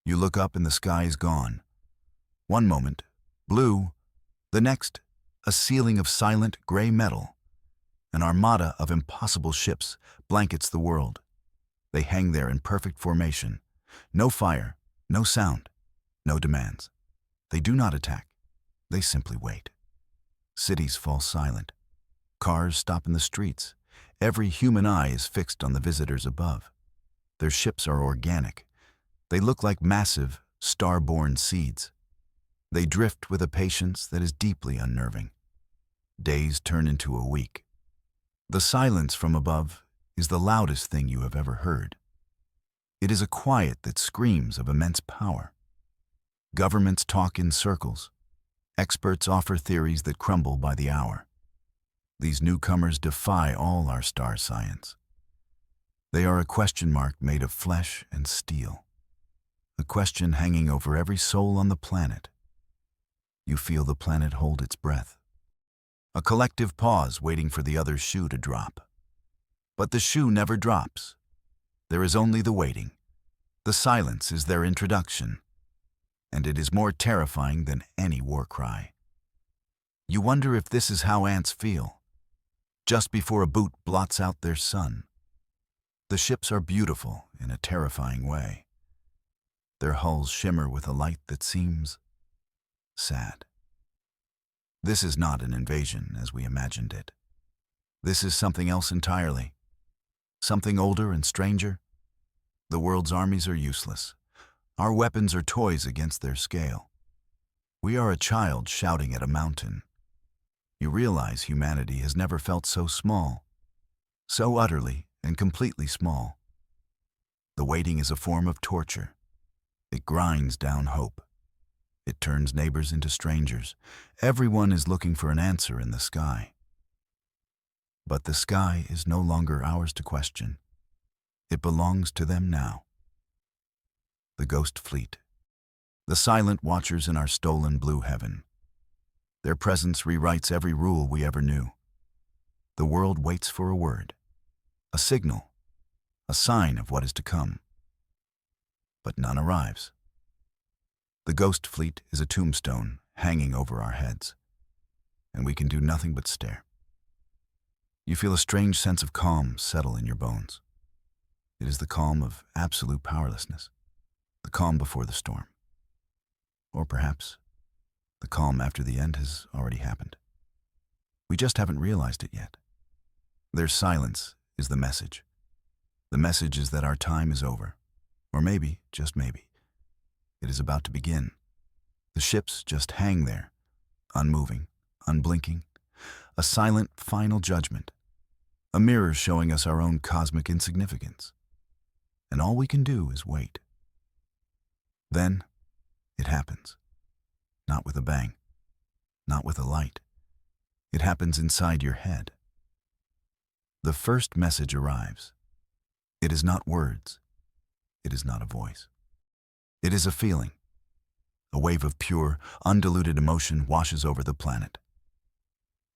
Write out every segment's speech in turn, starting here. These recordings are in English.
You look up and the sky is gone. One moment, blue, the next, a ceiling of silent gray metal. An armada of impossible ships blankets the world. They hang there in perfect formation. No fire, no sound, no demands. They do not attack. They simply wait. Cities fall silent. Cars stop in the streets. Every human eye is fixed on the visitors above. Their ships are organic. They look like massive, star-born seeds. They drift with a patience that is deeply unnerving. Days turn into a week. The silence from above is the loudest thing you have ever heard. It is a quiet that screams of immense power. Governments talk in circles. Experts offer theories that crumble by the hour. These newcomers defy all our star science. They are a question mark made of flesh and steel. A question hanging over every soul on the planet. You feel the planet hold its breath. A collective pause waiting for the other shoe to drop. But the shoe never drops. There is only the waiting. The silence is their introduction. And it is more terrifying than any war cry. You wonder if this is how ants feel, just before a boot blots out their sun. The ships are beautiful in a terrifying way. Their hulls shimmer with a light that seems sad. This is not an invasion as we imagined it. This is something else entirely. Something older and stranger. The world's armies are useless. Our weapons are toys against their scale. We are a child shouting at a mountain. You realize humanity has never felt so small, so utterly and completely small. The waiting is a form of torture. It grinds down hope. It turns neighbors into strangers. Everyone is looking for an answer in the sky. But the sky is no longer ours to question. It belongs to them now. The ghost fleet. The silent watchers in our stolen blue heaven. Their presence rewrites every rule we ever knew. The world waits for a word, a signal, a sign of what is to come. But none arrives. The ghost fleet is a tombstone hanging over our heads, and we can do nothing but stare. You feel a strange sense of calm settle in your bones. It is the calm of absolute powerlessness, the calm before the storm. Or perhaps the calm after the end has already happened. We just haven't realized it yet. Their silence is the message. The message is that our time is over. Or maybe, just maybe, it is about to begin. The ships just hang there, unmoving, unblinking, a silent final judgment, a mirror showing us our own cosmic insignificance. And all we can do is wait. Then, it happens. Not with a bang, not with a light. It happens inside your head. The first message arrives. It is not words. It is not a voice. It is a feeling. A wave of pure, undiluted emotion washes over the planet.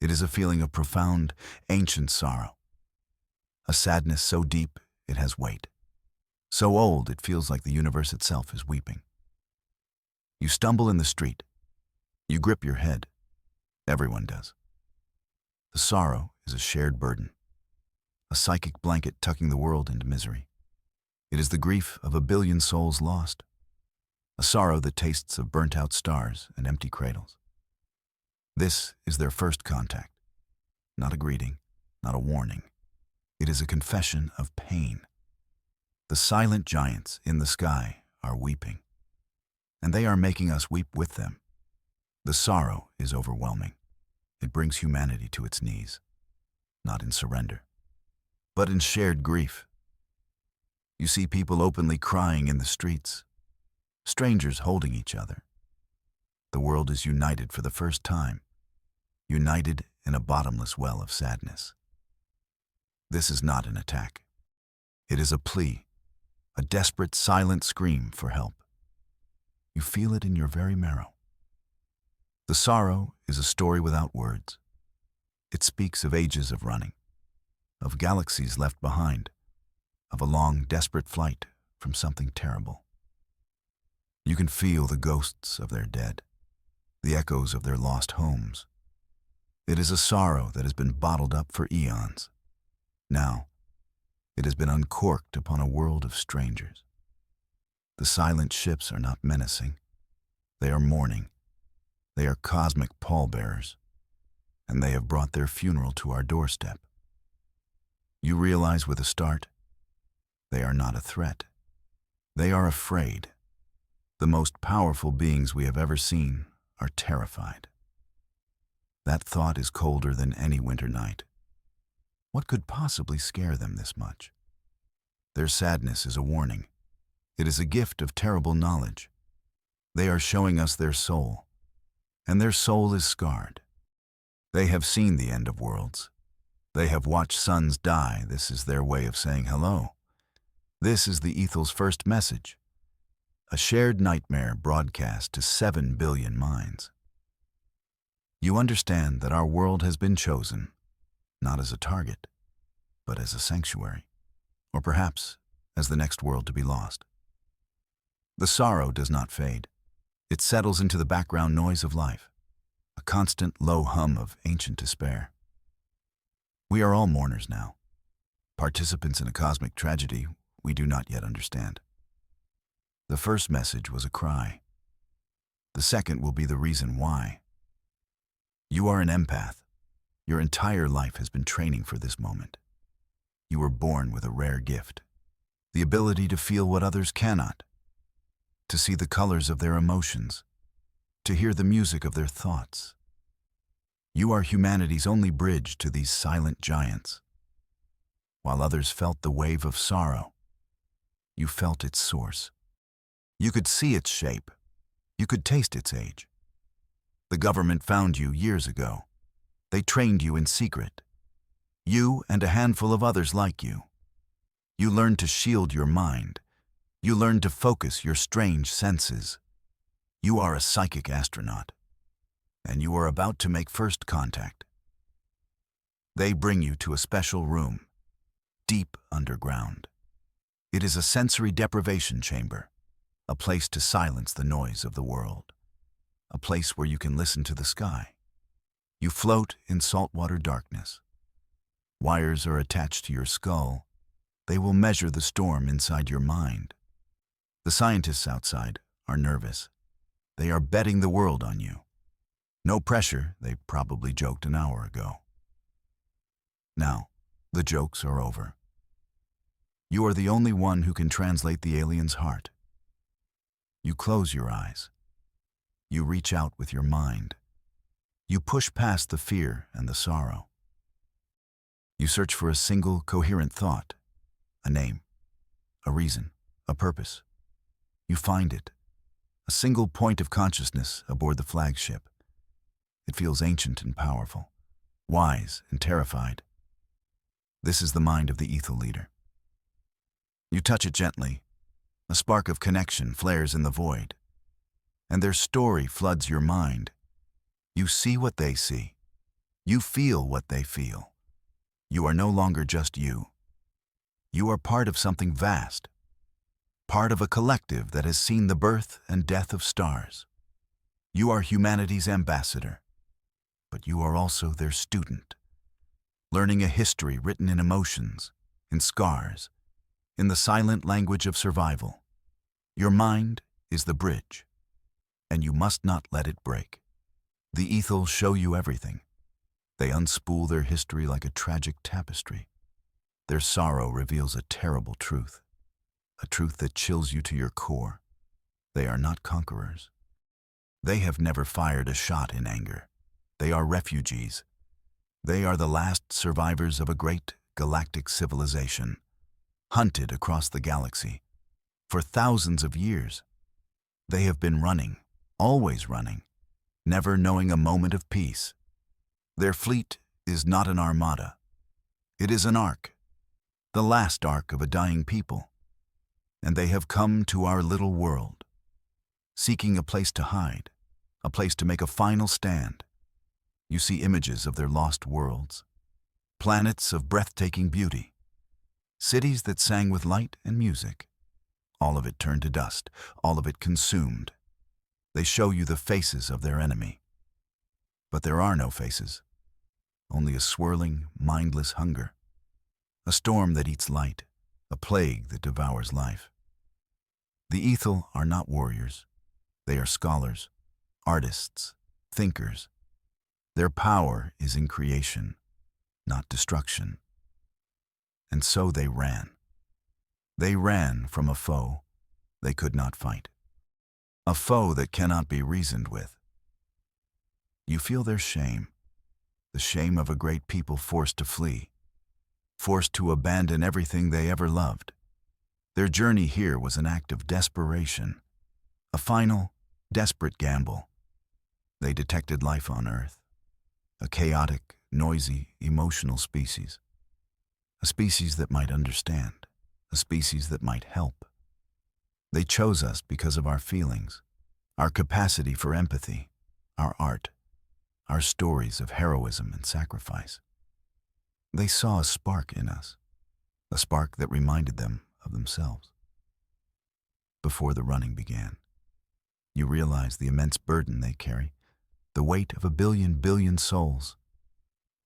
It is a feeling of profound, ancient sorrow. A sadness so deep it has weight. So old it feels like the universe itself is weeping. You stumble in the street. You grip your head. Everyone does. The sorrow is a shared burden. A psychic blanket tucking the world into misery. It is the grief of a billion souls lost. A sorrow that tastes of burnt-out stars and empty cradles. This is their first contact. Not a greeting, not a warning. It is a confession of pain. The silent giants in the sky are weeping. And they are making us weep with them. The sorrow is overwhelming. It brings humanity to its knees. Not in surrender, but in shared grief. You see people openly crying in the streets, strangers holding each other. The world is united for the first time, united in a bottomless well of sadness. This is not an attack. It is a plea, a desperate, silent scream for help. You feel it in your very marrow. The sorrow is a story without words. It speaks of ages of running, of galaxies left behind, of a long, desperate flight from something terrible. You can feel the ghosts of their dead, the echoes of their lost homes. It is a sorrow that has been bottled up for eons. Now, it has been uncorked upon a world of strangers. The silent ships are not menacing. They are mourning. They are cosmic pallbearers, and they have brought their funeral to our doorstep. You realize with a start, they are not a threat. They are afraid. The most powerful beings we have ever seen are terrified. That thought is colder than any winter night. What could possibly scare them this much? Their sadness is a warning. It is a gift of terrible knowledge. They are showing us their soul, and their soul is scarred. They have seen the end of worlds. They have watched suns die. This is their way of saying hello. This is the Ethel's first message, a shared nightmare broadcast to 7 billion minds. You understand that our world has been chosen, not as a target, but as a sanctuary, or perhaps as the next world to be lost. The sorrow does not fade. It settles into the background noise of life, a constant low hum of ancient despair. We are all mourners now, participants in a cosmic tragedy we do not yet understand. The first message was a cry. The second will be the reason why. You are an empath. Your entire life has been training for this moment. You were born with a rare gift, the ability to feel what others cannot, to see the colors of their emotions, to hear the music of their thoughts. You are humanity's only bridge to these silent giants. While others felt the wave of sorrow, you felt its source. You could see its shape. You could taste its age. The government found you years ago. They trained you in secret. You and a handful of others like you. You learned to shield your mind. You learned to focus your strange senses. You are a psychic astronaut, and you are about to make first contact. They bring you to a special room, deep underground. It is a sensory deprivation chamber, a place to silence the noise of the world, a place where you can listen to the sky. You float in saltwater darkness. Wires are attached to your skull. They will measure the storm inside your mind. The scientists outside are nervous. They are betting the world on you. No pressure, they probably joked an hour ago. Now, the jokes are over. You are the only one who can translate the alien's heart. You close your eyes. You reach out with your mind. You push past the fear and the sorrow. You search for a single coherent thought, a name, a reason, a purpose. You find it, a single point of consciousness aboard the flagship. It feels ancient and powerful, wise and terrified. This is the mind of the Ethel leader. You touch it gently. A spark of connection flares in the void, and their story floods your mind. You see what they see. You feel what they feel. You are no longer just you. You are part of something vast, part of a collective that has seen the birth and death of stars. You are humanity's ambassador, but you are also their student, learning a history written in emotions, in scars, in the silent language of survival. Your mind is the bridge, and you must not let it break. The Ethel show you everything. They unspool their history like a tragic tapestry. Their sorrow reveals a terrible truth, a truth that chills you to your core. They are not conquerors. They have never fired a shot in anger. They are refugees. They are the last survivors of a great galactic civilization, hunted across the galaxy. For thousands of years, they have been running, always running, never knowing a moment of peace. Their fleet is not an armada. It is an ark, the last ark of a dying people. And they have come to our little world, seeking a place to hide, a place to make a final stand. You see images of their lost worlds, planets of breathtaking beauty, cities that sang with light and music, all of it turned to dust, all of it consumed. They show you the faces of their enemy. But there are no faces, only a swirling, mindless hunger, a storm that eats light, a plague that devours life. The Ethel are not warriors. They are scholars, artists, thinkers. Their power is in creation, not destruction. And so they ran. They ran from a foe they could not fight, a foe that cannot be reasoned with. You feel their shame, the shame of a great people forced to flee, forced to abandon everything they ever loved. Their journey here was an act of desperation, a final, desperate gamble. They detected life on Earth, a chaotic, noisy, emotional species, a species that might understand, a species that might help. They chose us because of our feelings, our capacity for empathy, our art, our stories of heroism and sacrifice. They saw a spark in us, a spark that reminded them of themselves. Before the running began, you realize the immense burden they carry, the weight of a billion souls,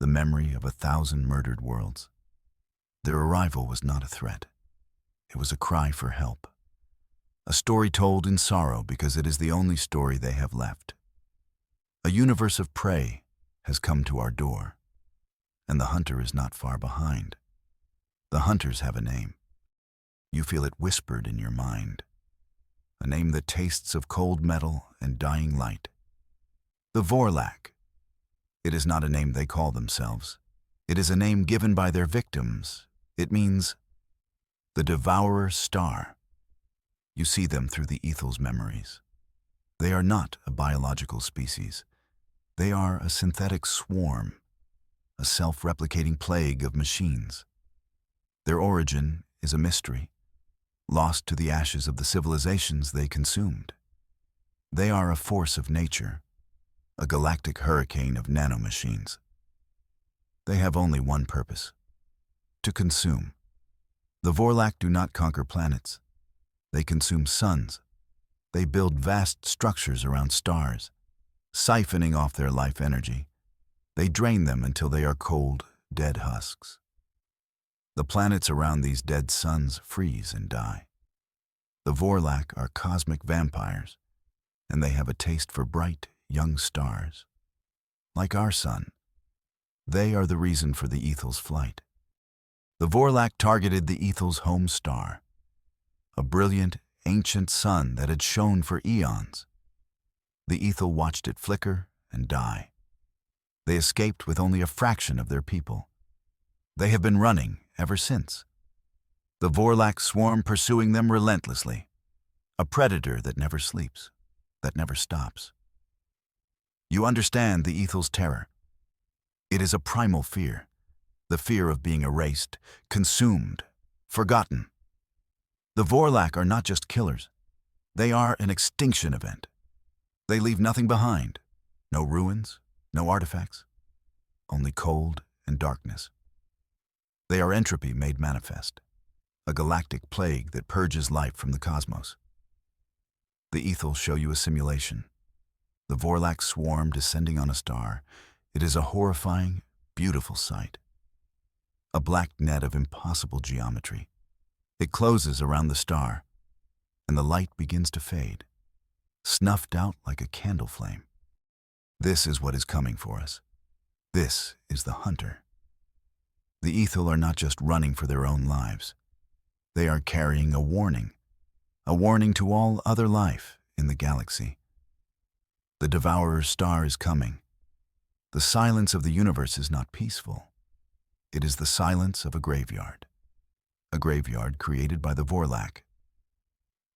the memory of 1,000 murdered worlds. Their arrival was not a threat. It was a cry for help, a story told in sorrow because it is the only story they have left. A universe of prey has come to our door, and the hunter is not far behind. The hunters have a name. You feel it whispered in your mind, a name that tastes of cold metal and dying light. The Vorlak. It is not a name they call themselves. It is a name given by their victims. It means the Devourer Star. You see them through the Ethel's memories. They are not a biological species. They are a synthetic swarm, a self-replicating plague of machines. Their origin is a mystery, lost to the ashes of the civilizations they consumed. They are a force of nature, a galactic hurricane of nanomachines. They have only one purpose: to consume. The Vorlak do not conquer planets. They consume suns. They build vast structures around stars, siphoning off their life energy. They drain them until they are cold, dead husks. The planets around these dead suns freeze and die. The Vorlak are cosmic vampires, and they have a taste for bright, young stars. Like our sun, they are the reason for the Ethel's flight. The Vorlak targeted the Ethel's home star, a brilliant, ancient sun that had shone for eons. The Ethel watched it flicker and die. They escaped with only a fraction of their people. They have been running ever since. The Vorlak swarm pursuing them relentlessly, a predator that never sleeps, that never stops. You understand the Ethel's terror. It is a primal fear, the fear of being erased, consumed, forgotten. The Vorlak are not just killers. They are an extinction event. They leave nothing behind. No ruins, no artifacts, only cold and darkness. They are entropy made manifest, a galactic plague that purges life from the cosmos. The Ethel show you a simulation. The Vorlak swarm descending on a star. It is a horrifying, beautiful sight. A black net of impossible geometry. It closes around the star, and the light begins to fade, snuffed out like a candle flame. This is what is coming for us. This is the hunter. The Ethel are not just running for their own lives. They are carrying a warning to all other life in the galaxy. The Devourer's star is coming. The silence of the universe is not peaceful. It is the silence of a graveyard created by the Vorlak.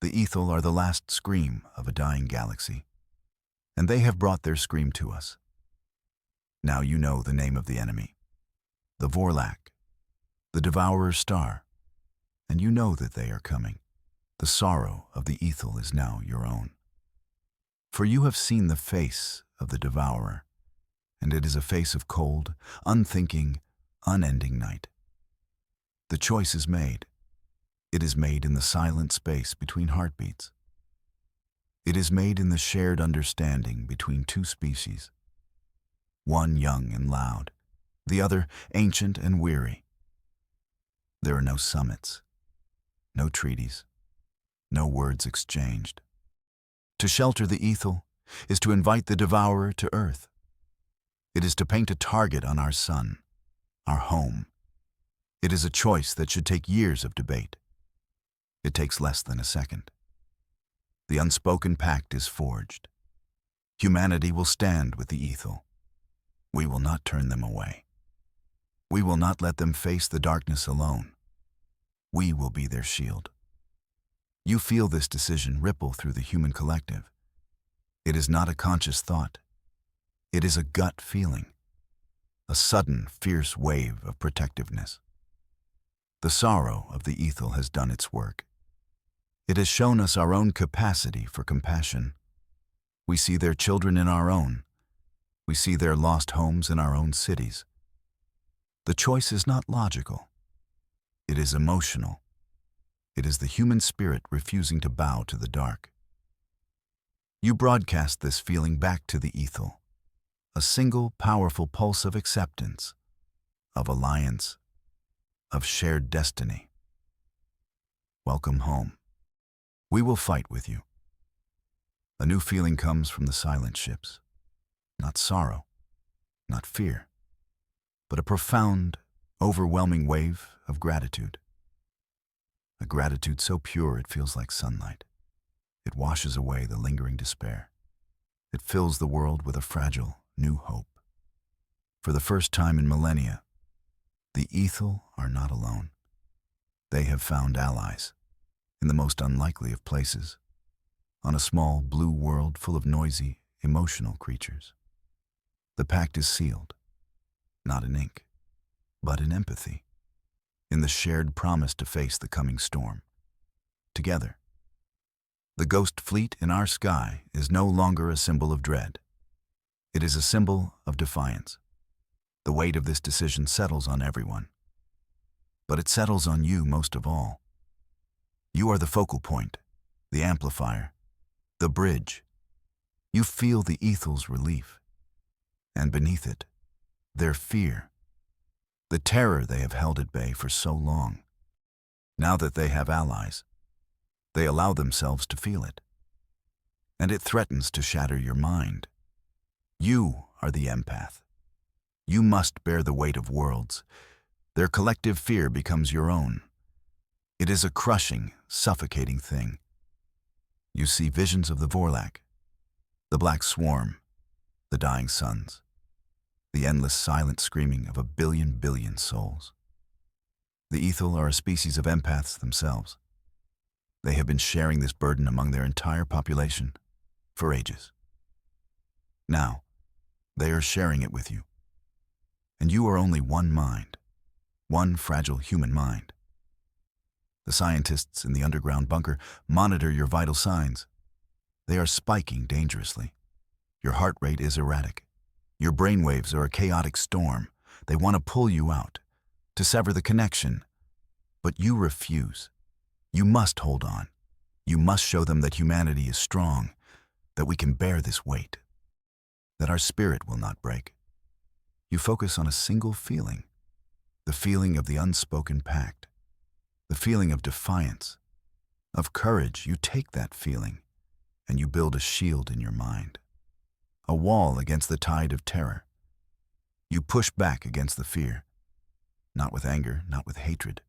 The Ethel are the last scream of a dying galaxy, and they have brought their scream to us. Now you know the name of the enemy, the Vorlak, the Devourer's star, and you know that they are coming. The sorrow of the Ethel is now your own. For you have seen the face of the Devourer, and it is a face of cold, unthinking, unending night. The choice is made. It is made in the silent space between heartbeats. It is made in the shared understanding between two species, one young and loud, the other ancient and weary. There are no summits, no treaties, no words exchanged. To shelter the ethel is to invite the devourer to earth. It is to paint a target on our sun, our home. It is a choice that should take years of debate. It takes less than a second. The unspoken pact is forged. Humanity will stand with the ethel. We will not turn them away. We will not let them face the darkness alone. We will be their shield. You feel this decision ripple through the human collective. It is not a conscious thought. It is a gut feeling, a sudden, fierce wave of protectiveness. The sorrow of the ethel has done its work. It has shown us our own capacity for compassion. We see their children in our own. We see their lost homes in our own cities. The choice is not logical. It is emotional. It is the human spirit refusing to bow to the dark. You broadcast this feeling back to the ethel, a single powerful pulse of acceptance, of alliance, of shared destiny. Welcome home. We will fight with you. A new feeling comes from the silent ships. Not sorrow, not fear, but a profound, overwhelming wave of gratitude. A gratitude so pure it feels like sunlight. It washes away the lingering despair. It fills the world with a fragile, new hope. For the first time in millennia, the ethel are not alone. They have found allies, in the most unlikely of places, on a small blue world full of noisy, emotional creatures. The pact is sealed, not in ink, but in empathy, in the shared promise to face the coming storm. Together, the ghost fleet in our sky is no longer a symbol of dread. It is a symbol of defiance. The weight of this decision settles on everyone, but it settles on you most of all. You are the focal point, the amplifier, the bridge. You feel the ethel's relief, and beneath it, their fear, the terror they have held at bay for so long. Now that they have allies, they allow themselves to feel it, and it threatens to shatter your mind. You are the empath. You must bear the weight of worlds. Their collective fear becomes your own. It is a crushing, suffocating thing. You see visions of the Vorlak, the black swarm, the dying suns, the endless silent screaming of a billion souls. The ethel are a species of empaths themselves. They have been sharing this burden among their entire population for ages. Now, they are sharing it with you. And you are only one mind, one fragile human mind. The scientists in the underground bunker monitor your vital signs. They are spiking dangerously. Your heart rate is erratic. Your brainwaves are a chaotic storm. They want to pull you out, to sever the connection. But you refuse. You must hold on. You must show them that humanity is strong, that we can bear this weight, that our spirit will not break. You focus on a single feeling, the feeling of the unspoken pact, the feeling of defiance, of courage. You take that feeling and you build a shield in your mind, a wall against the tide of terror. You push back against the fear, not with anger, not with hatred,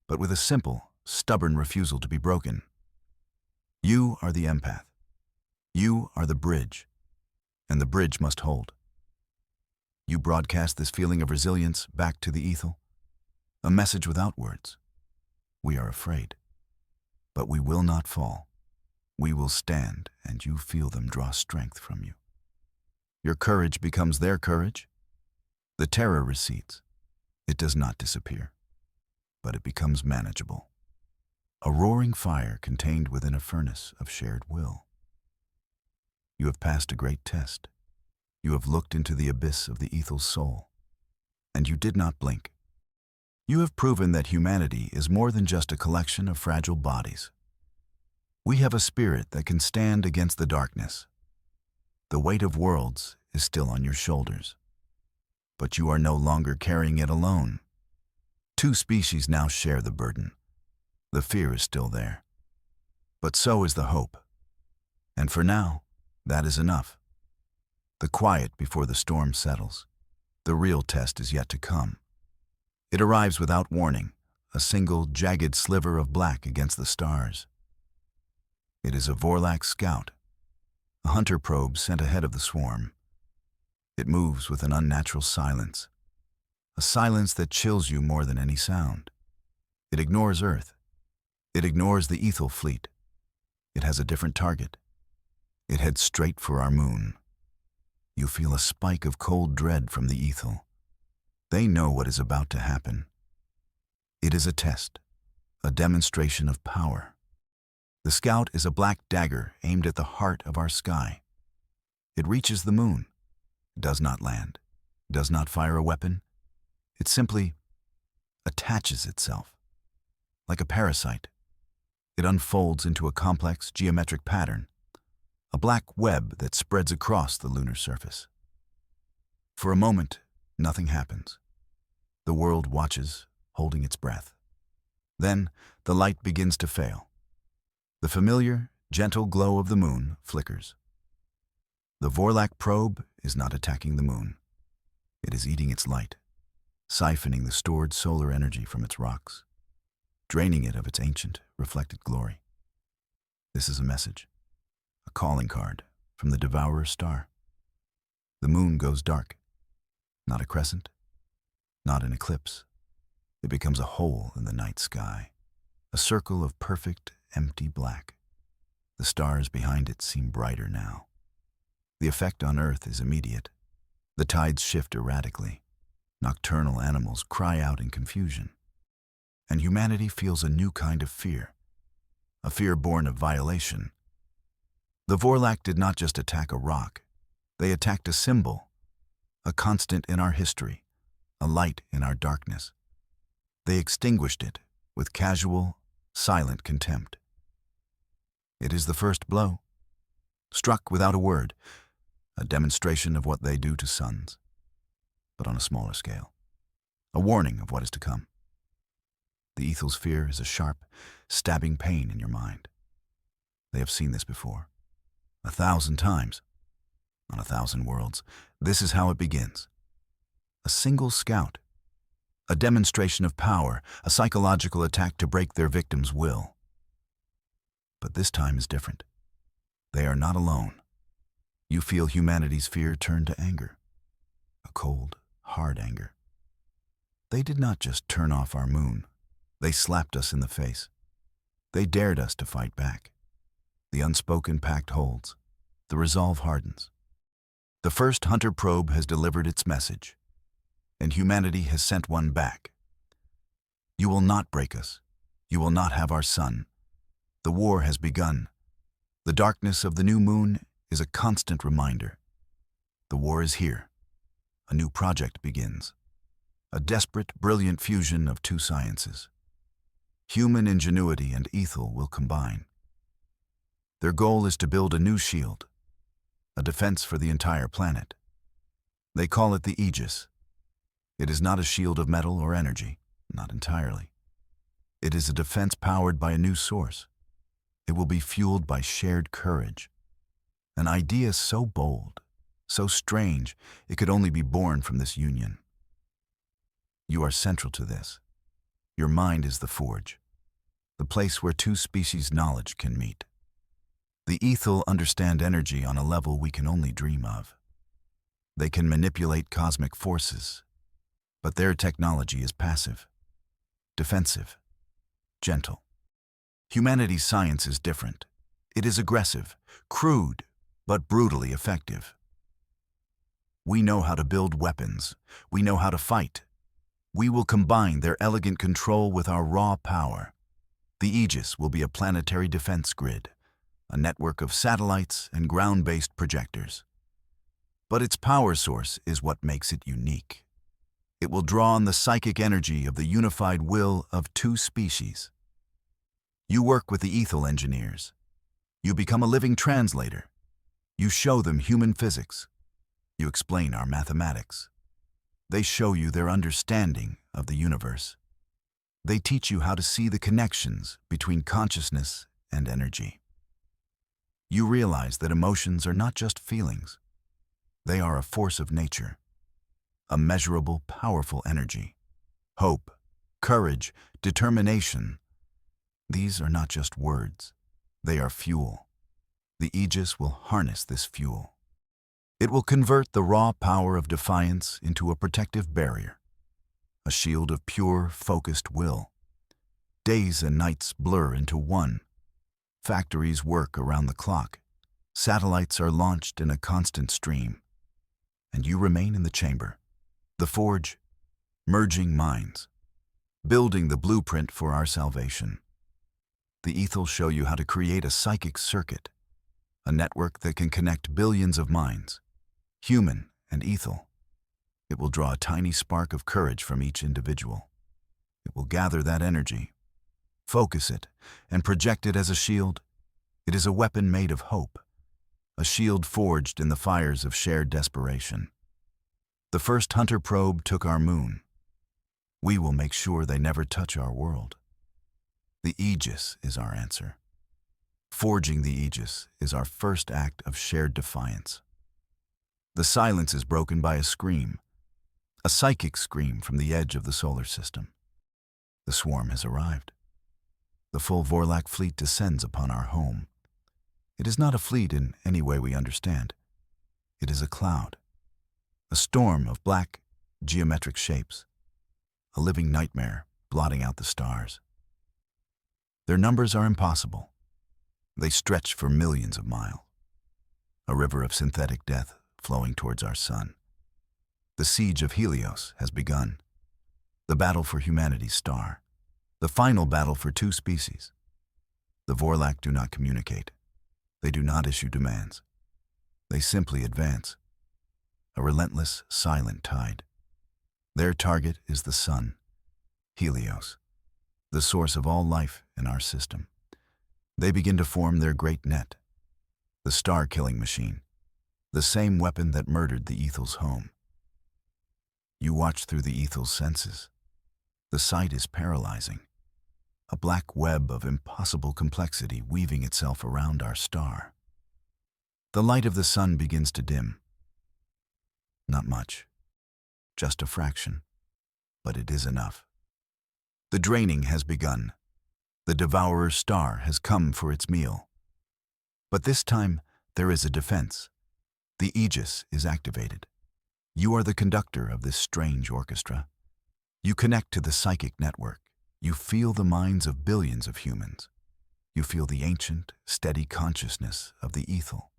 but with a simple, stubborn refusal to be broken. You are the empath. You are the bridge, and the bridge must hold. You broadcast this feeling of resilience back to the ethel, a message without words. We are afraid, but we will not fall. We will stand, and you feel them draw strength from you. Your courage becomes their courage. The terror recedes. It does not disappear, but it becomes manageable. A roaring fire contained within a furnace of shared will. You have passed a great test. You have looked into the abyss of the ethel's soul, and you did not blink. You have proven that humanity is more than just a collection of fragile bodies. We have a spirit that can stand against the darkness. The weight of worlds is still on your shoulders. But you are no longer carrying it alone. Two species now share the burden. The fear is still there. But so is the hope. And for now, that is enough. The quiet before the storm settles. The real test is yet to come. It arrives without warning, a single jagged sliver of black against the stars. It is a Vorlax scout, a hunter probe sent ahead of the swarm. It moves with an unnatural silence, a silence that chills you more than any sound. It ignores Earth. It ignores the Ethel fleet. It has a different target. It heads straight for our moon. You feel a spike of cold dread from the Ethel. They know what is about to happen. It is a test, a demonstration of power. The scout is a black dagger aimed at the heart of our sky. It reaches the moon, does not land, does not fire a weapon. It simply attaches itself. Like a parasite, it unfolds into a complex geometric pattern, a black web that spreads across the lunar surface. For a moment, nothing happens. The world watches, holding its breath. Then, the light begins to fail. The familiar, gentle glow of the moon flickers. The Vorlax probe is not attacking the moon. It is eating its light, siphoning the stored solar energy from its rocks, draining it of its ancient, reflected glory. This is a message, a calling card from the Devourer star. The moon goes dark, not a crescent, not an eclipse. It becomes a hole in the night sky, a circle of perfect, empty black. The stars behind it seem brighter now. The effect on Earth is immediate. The tides shift erratically. Nocturnal animals cry out in confusion. And humanity feels a new kind of fear, a fear born of violation. The Vorlax did not just attack a rock. They attacked a symbol, a constant in our history, a light in our darkness. They extinguished it with casual, silent contempt. It is the first blow, struck without a word, a demonstration of what they do to suns, but on a smaller scale, a warning of what is to come. The Ethel's fear is a sharp, stabbing pain in your mind. They have seen this before, 1,000 times, on 1,000 worlds. This is how it begins. A single scout, a demonstration of power, a psychological attack to break their victim's will. But this time is different. They are not alone. You feel humanity's fear turn to anger, a cold, hard anger. They did not just turn off our moon. They slapped us in the face. They dared us to fight back. The unspoken pact holds. The resolve hardens. The first hunter probe has delivered its message, and humanity has sent one back. You will not break us. You will not have our sun. The war has begun. The darkness of the new moon is a constant reminder. The war is here. A new project begins. A desperate, brilliant fusion of two sciences. Human ingenuity and Ethel will combine. Their goal is to build a new shield, a defense for the entire planet. They call it the Aegis. It is not a shield of metal or energy, not entirely. It is a defense powered by a new source. It will be fueled by shared courage. An idea so bold, so strange, it could only be born from this union. You are central to this. Your mind is the forge, the place where two species' knowledge can meet. The Ethel understand energy on a level we can only dream of. They can manipulate cosmic forces, but their technology is passive, defensive, gentle. Humanity's science is different. It is aggressive, crude, but brutally effective. We know how to build weapons. We know how to fight. We will combine their elegant control with our raw power. The Aegis will be a planetary defense grid, a network of satellites and ground-based projectors. But its power source is what makes it unique. It will draw on the psychic energy of the unified will of two species. You work with the ethel engineers. You become a living translator. You show them human physics. You explain our mathematics. They show you their understanding of the universe. They teach you how to see the connections between consciousness and energy. You realize that emotions are not just feelings. They are a force of nature, a measurable, powerful energy. Hope, courage, determination. These are not just words. They are fuel. The Aegis will harness this fuel. It will convert the raw power of defiance into a protective barrier, a shield of pure, focused will. Days and nights blur into one. Factories work around the clock. Satellites are launched in a constant stream. And you remain in the chamber, the forge, merging minds, building the blueprint for our salvation. The ethel show you how to create a psychic circuit, a network that can connect billions of minds, human and ethel. It will draw a tiny spark of courage from each individual. It will gather that energy, focus it, and project it as a shield. It is a weapon made of hope, a shield forged in the fires of shared desperation. The first Hunter probe took our moon. We will make sure they never touch our world. The Aegis is our answer. Forging the Aegis is our first act of shared defiance. The silence is broken by a scream, a psychic scream from the edge of the solar system. The swarm has arrived. The full Vorlak fleet descends upon our home. It is not a fleet in any way we understand. It is a cloud, a storm of black, geometric shapes, a living nightmare blotting out the stars. Their numbers are impossible. They stretch for millions of miles. A river of synthetic death flowing towards our sun. The siege of Helios has begun. The battle for humanity's star. The final battle for two species. The Vorlak do not communicate. They do not issue demands. They simply advance. A relentless, silent tide. Their target is the sun, Helios, the source of all life in our system. They begin to form their great net, the star-killing machine, the same weapon that murdered the ethel's home. You watch through the ethel's senses. The sight is paralyzing, a black web of impossible complexity weaving itself around our star. The light of the sun begins to dim. Not much, just a fraction, but it is enough. The draining has begun. The devourer's star has come for its meal. But this time, there is a defense. The Aegis is activated. You are the conductor of this strange orchestra. You connect to the psychic network. You feel the minds of billions of humans. You feel the ancient, steady consciousness of the ethel.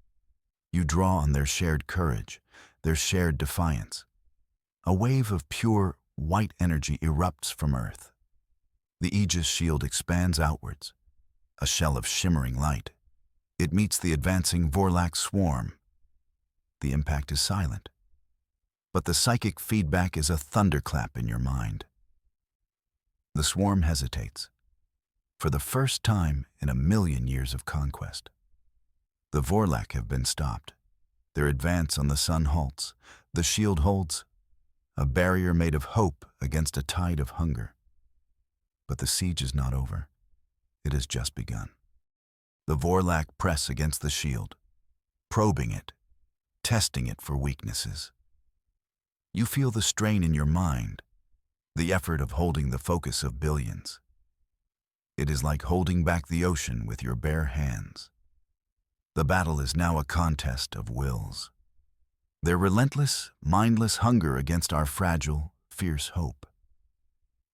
You draw on their shared courage, their shared defiance. A wave of pure, white energy erupts from Earth. The Aegis shield expands outwards, a shell of shimmering light. It meets the advancing Vorlak swarm. The impact is silent, but the psychic feedback is a thunderclap in your mind. The swarm hesitates, for the first time in 1,000,000 years of conquest. The Vorlak have been stopped. Their advance on the sun halts. The shield holds, a barrier made of hope against a tide of hunger. But the siege is not over. It has just begun. The Vorlak press against the shield, probing it, testing it for weaknesses. You feel the strain in your mind, the effort of holding the focus of billions. It is like holding back the ocean with your bare hands. The battle is now a contest of wills. Their relentless, mindless hunger against our fragile, fierce hope.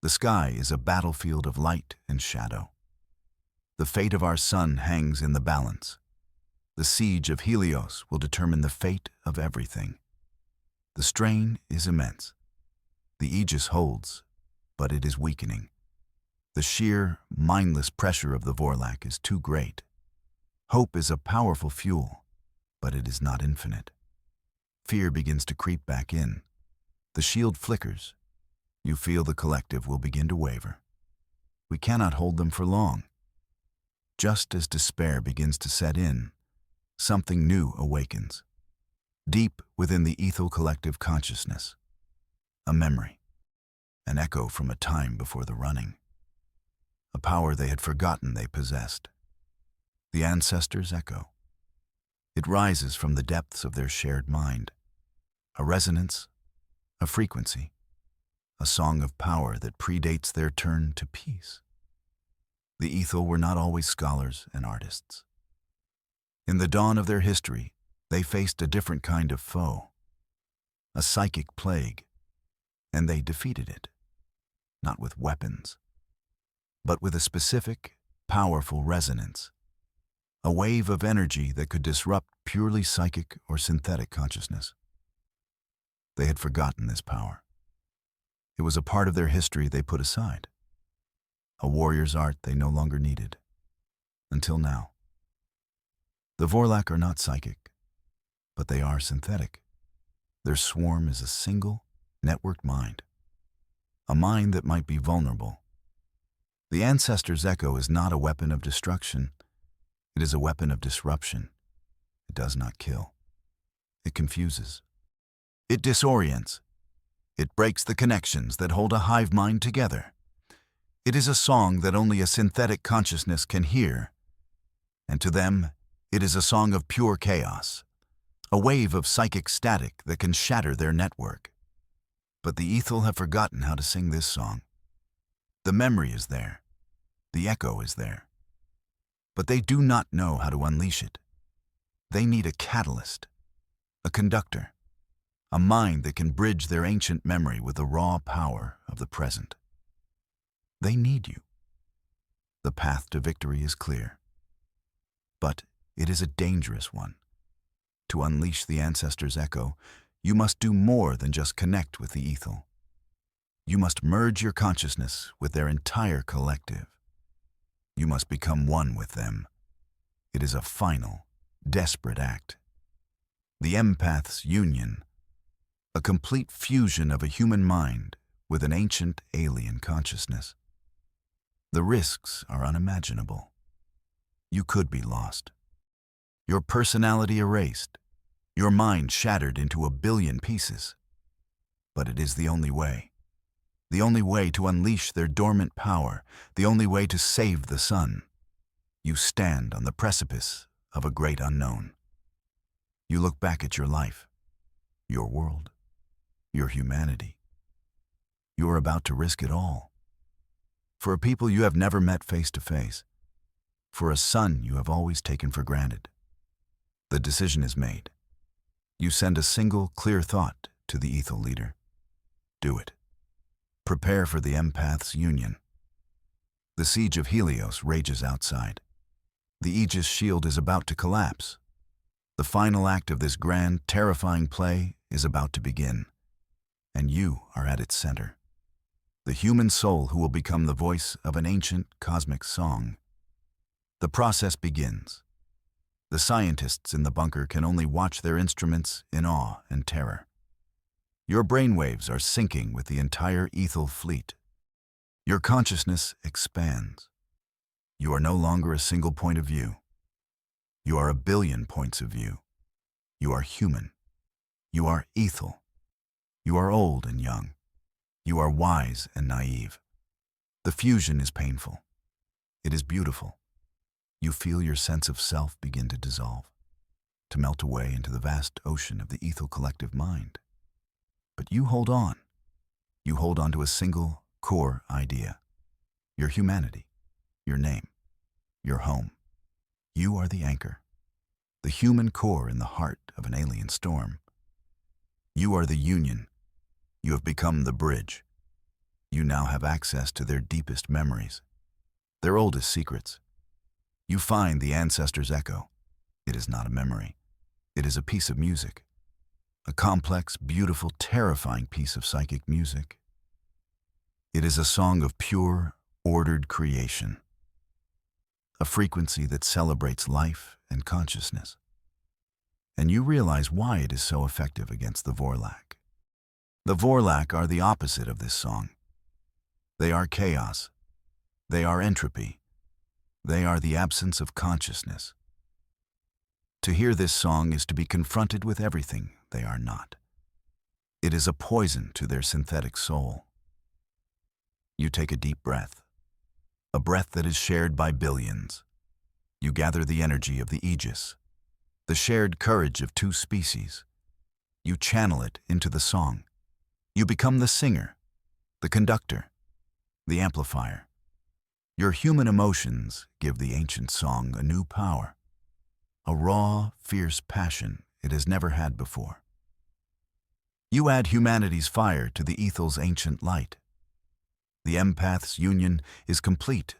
The sky is a battlefield of light and shadow. The fate of our sun hangs in the balance. The siege of Helios will determine the fate of everything. The strain is immense. The Aegis holds, but it is weakening. The sheer, mindless pressure of the Vorlak is too great. Hope is a powerful fuel, but it is not infinite. Fear begins to creep back in. The shield flickers. You feel the collective will begin to waver. We cannot hold them for long. Just as despair begins to set in, something new awakens. Deep within the ethel collective consciousness, a memory, an echo from a time before the running, a power they had forgotten they possessed. The ancestors' echo. It rises from the depths of their shared mind, a resonance, a frequency, a song of power that predates their turn to peace. The ethel were not always scholars and artists. In the dawn of their history, they faced a different kind of foe, a psychic plague, and they defeated it, not with weapons, but with a specific, powerful resonance, a wave of energy that could disrupt purely psychic or synthetic consciousness. They had forgotten this power. It was a part of their history they put aside, a warrior's art they no longer needed, until now. The Vorlak are not psychic, but they are synthetic. Their swarm is a single, networked mind, a mind that might be vulnerable. The ancestors' echo is not a weapon of destruction. It is a weapon of disruption. It does not kill. It confuses. It disorients. It breaks the connections that hold a hive mind together. It is a song that only a synthetic consciousness can hear. And to them, it is a song of pure chaos, a wave of psychic static that can shatter their network. But the ethel have forgotten how to sing this song. The memory is there. The echo is there. But they do not know how to unleash it. They need a catalyst, a conductor, a mind that can bridge their ancient memory with the raw power of the present. They need you. The path to victory is clear. But it is a dangerous one. To unleash the ancestors' echo, you must do more than just connect with the ethel. You must merge your consciousness with their entire collective. You must become one with them. It is a final, desperate act. The empath's union, a complete fusion of a human mind with an ancient alien consciousness. The risks are unimaginable. You could be lost. Your personality erased, your mind shattered into a billion pieces. But it is the only way to unleash their dormant power, the only way to save the sun. You stand on the precipice of a great unknown. You look back at your life, your world, your humanity. You are about to risk it all. For a people you have never met face to face, for a son you have always taken for granted. The decision is made. You send a single, clear thought to the ethel leader. Do it. Prepare for the empath's union. The siege of Helios rages outside. The Aegis shield is about to collapse. The final act of this grand, terrifying play is about to begin. And you are at its center. The human soul who will become the voice of an ancient cosmic song. The process begins. The scientists in the bunker can only watch their instruments in awe and terror. Your brainwaves are syncing with the entire ethel fleet. Your consciousness expands. You are no longer a single point of view. You are a billion points of view. You are human. You are ethel. You are old and young. You are wise and naive. The fusion is painful. It is beautiful. You feel your sense of self begin to dissolve, to melt away into the vast ocean of the ethel collective mind. But you hold on. You hold on to a single core idea. Your humanity, your name, your home. You are the anchor, the human core in the heart of an alien storm. You are the union. You have become the bridge. You now have access to their deepest memories, their oldest secrets. You find the ancestors' echo. It is not a memory. It is a piece of music. A complex, beautiful, terrifying piece of psychic music. It is a song of pure, ordered creation. A frequency that celebrates life and consciousness. And you realize why it is so effective against the Vorlak. The Vorlak are the opposite of this song. They are chaos. They are entropy. They are the absence of consciousness. To hear this song is to be confronted with everything they are not. It is a poison to their synthetic soul. You take a deep breath, a breath that is shared by billions. You gather the energy of the aegis, the shared courage of two species. You channel it into the song. You become the singer, the conductor, the amplifier. Your human emotions give the ancient song a new power, a raw, fierce passion it has never had before. You add humanity's fire to the ethel's ancient light. The empath's union is complete.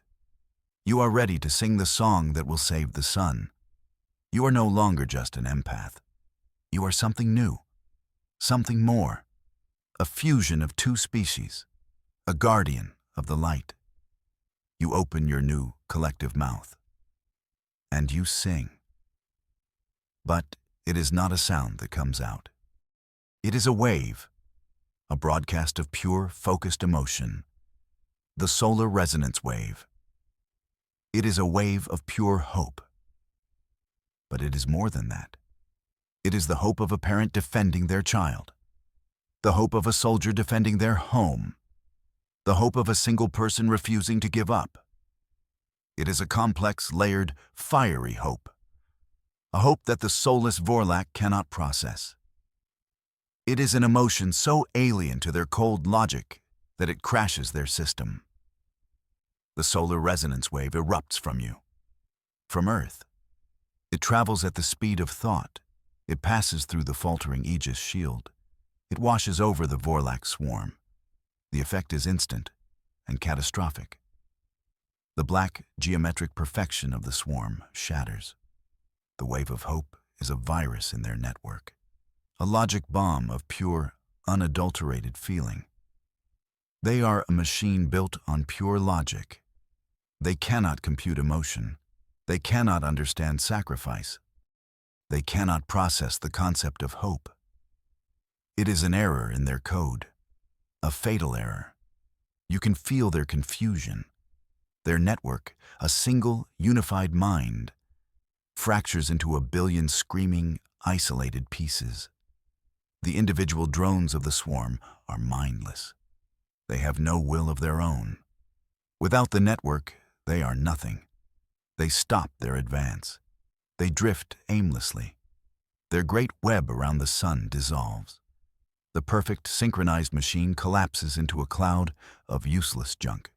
You are ready to sing the song that will save the sun. You are no longer just an empath. You are something new, something more, a fusion of two species, a guardian of the light. You open your new collective mouth, and you sing. But it is not a sound that comes out. It is a wave, a broadcast of pure, focused emotion, the solar resonance wave. It is a wave of pure hope. But it is more than that. It is the hope of a parent defending their child, the hope of a soldier defending their home, the hope of a single person refusing to give up. It is a complex, layered, fiery hope, a hope that the soulless Vorlak cannot process. It is an emotion so alien to their cold logic that it crashes their system. The solar resonance wave erupts from you, from Earth. It travels at the speed of thought. It passes through the faltering aegis shield. It washes over the Vorlak swarm. The effect is instant and catastrophic. The black, geometric perfection of the swarm shatters. The wave of hope is a virus in their network, a logic bomb of pure, unadulterated feeling. They are a machine built on pure logic. They cannot compute emotion. They cannot understand sacrifice. They cannot process the concept of hope. It is an error in their code, a fatal error. You can feel their confusion. Their network, a single, unified mind, fractures into a billion screaming, isolated pieces. The individual drones of the swarm are mindless. They have no will of their own. Without the network, they are nothing. They stop their advance. They drift aimlessly. Their great web around the sun dissolves. The perfect synchronized machine collapses into a cloud of useless junk.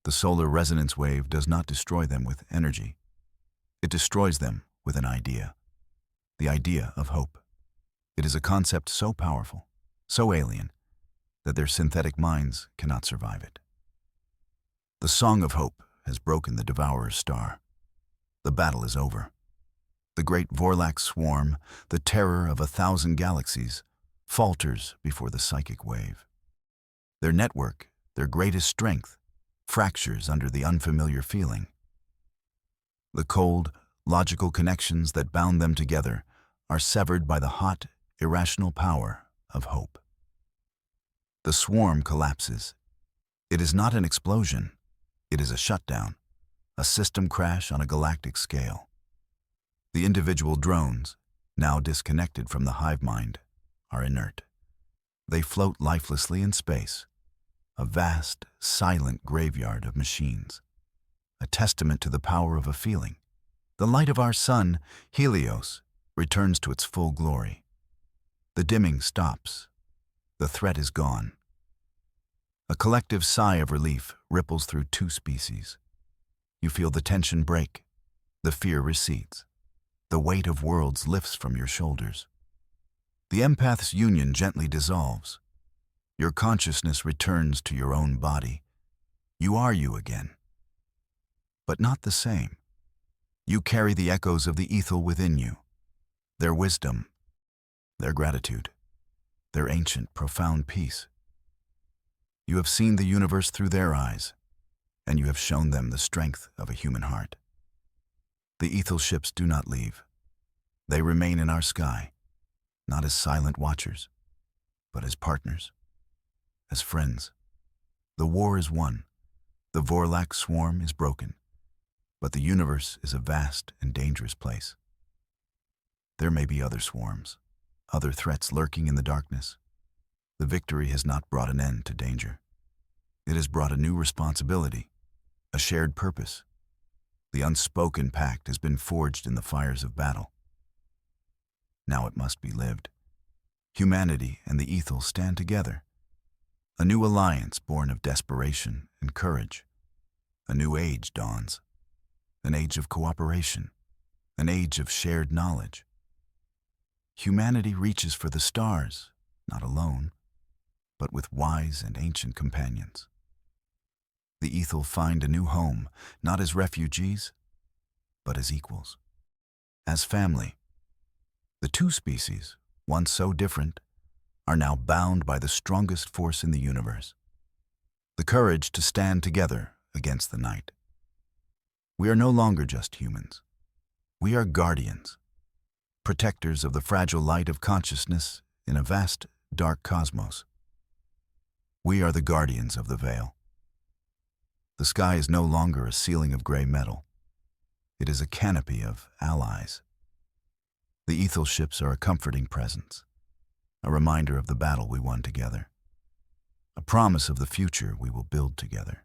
The solar resonance wave does not destroy them with energy. It destroys them with an idea, the idea of hope. It is a concept so powerful, so alien, that their synthetic minds cannot survive it. The song of hope has broken the Devourer's star. The battle is over. The great Vorlak swarm, the terror of 1,000 galaxies, falters before the psychic wave. Their network, their greatest strength, fractures under the unfamiliar feeling. The cold, logical connections that bound them together are severed by the hot, irrational power of hope. The swarm collapses. It is not an explosion. It is a shutdown, a system crash on a galactic scale. The individual drones, now disconnected from the hive mind, are inert. They float lifelessly in space, a vast, silent graveyard of machines, a testament to the power of a feeling. The light of our sun, Helios, returns to its full glory. The dimming stops. The threat is gone. A collective sigh of relief ripples through two species. You feel the tension break. The fear recedes. The weight of worlds lifts from your shoulders. The empath's union gently dissolves. Your consciousness returns to your own body. You are you again. But not the same. You carry the echoes of the ethel within you, their wisdom, their gratitude, their ancient, profound peace. You have seen the universe through their eyes, and you have shown them the strength of a human heart. The ethel ships do not leave. They remain in our sky, not as silent watchers, but as partners, as friends. The war is won, the Vorlak swarm is broken, but the universe is a vast and dangerous place. There may be other swarms, other threats lurking in the darkness. The victory has not brought an end to danger. It has brought a new responsibility, a shared purpose. The unspoken pact has been forged in the fires of battle. Now it must be lived. Humanity and the Ethel stand together. A new alliance born of desperation and courage. A new age dawns. An age of cooperation. An age of shared knowledge. Humanity reaches for the stars, not alone, but with wise and ancient companions. The Ethel find a new home, not as refugees, but as equals, as family. The two species, once so different, are now bound by the strongest force in the universe, the courage to stand together against the night. We are no longer just humans. We are guardians, protectors of the fragile light of consciousness in a vast, dark cosmos. We are the guardians of the veil. The sky is no longer a ceiling of gray metal. It is a canopy of allies. The Ethel ships are a comforting presence, a reminder of the battle we won together, a promise of the future we will build together.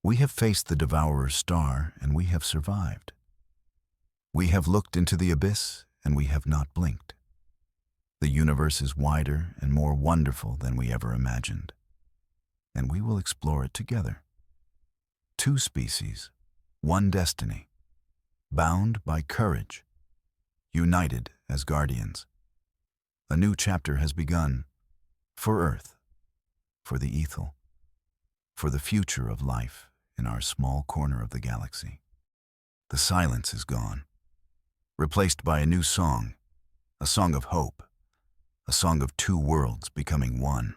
We have faced the Devourer's star, and we have survived. We have looked into the abyss, and we have not blinked. The universe is wider and more wonderful than we ever imagined, and we will explore it together. Two species, one destiny, bound by courage, united as guardians. A new chapter has begun for Earth, for the Ethel, for the future of life in our small corner of the galaxy. The silence is gone, replaced by a new song, a song of hope, a song of two worlds becoming one.